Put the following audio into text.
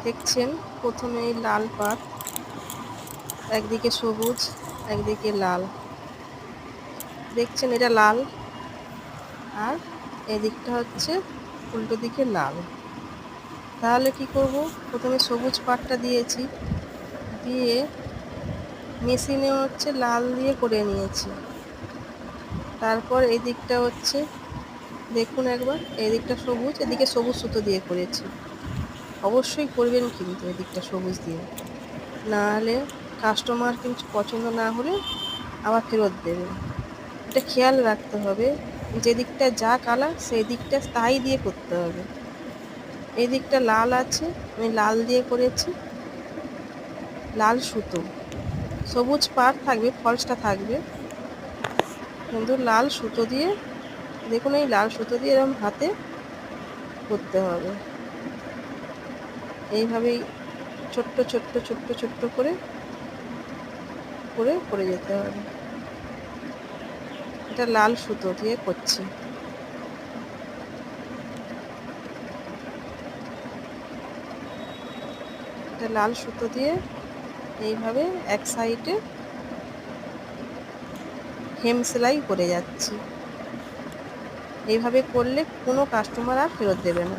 দেখছেন প্রথমে এই লাল পাড়, একদিকে সবুজ একদিকে লাল, দেখছেন এটা লাল আর এদিকটা হচ্ছে উল্টো দিকে লাল। তাহলে কি করব, প্রথমে সবুজ পাড়টা দিয়েছি, দিয়ে মেশিনে হচ্ছে লাল দিয়ে করে নিয়েছি। তারপর এই দিকটা হচ্ছে দেখুন একবার, এদিকটা সবুজ, এদিকে সবুজ সুতো দিয়ে করেছি। অবশ্যই করবেন কিন্তু এদিকটা সবুজ দিয়ে, নাহলে কাস্টমার কিন্তু পছন্দ না হলে আবার ফেরত দেবেন। এটা খেয়াল রাখতে হবে, যেদিকটা যা কালার সেই দিকটা তাই দিয়ে করতে হবে। এই দিকটা লাল আছে, আমি লাল দিয়ে করেছি, লাল সুতো, সবুজ পাড় থাকবে, ফলসটা থাকবে, কিন্তু লাল সুতো দিয়ে, দেখুন এই লাল সুতো দিয়ে এরকম হাতে করতে হবে। এইভাবেই ছোট্ট ছোট্ট ছোট্ট ছোট্ট করে করে করে যেতে হবে। এটা লাল সুতো দিয়ে করছি। এটা লাল সুতো দিয়ে এইভাবে এক সাইডে হেম সেলাই করে যাচ্ছি। এইভাবে করলে কোনো কাস্টমার আর ফেরত দেবে না।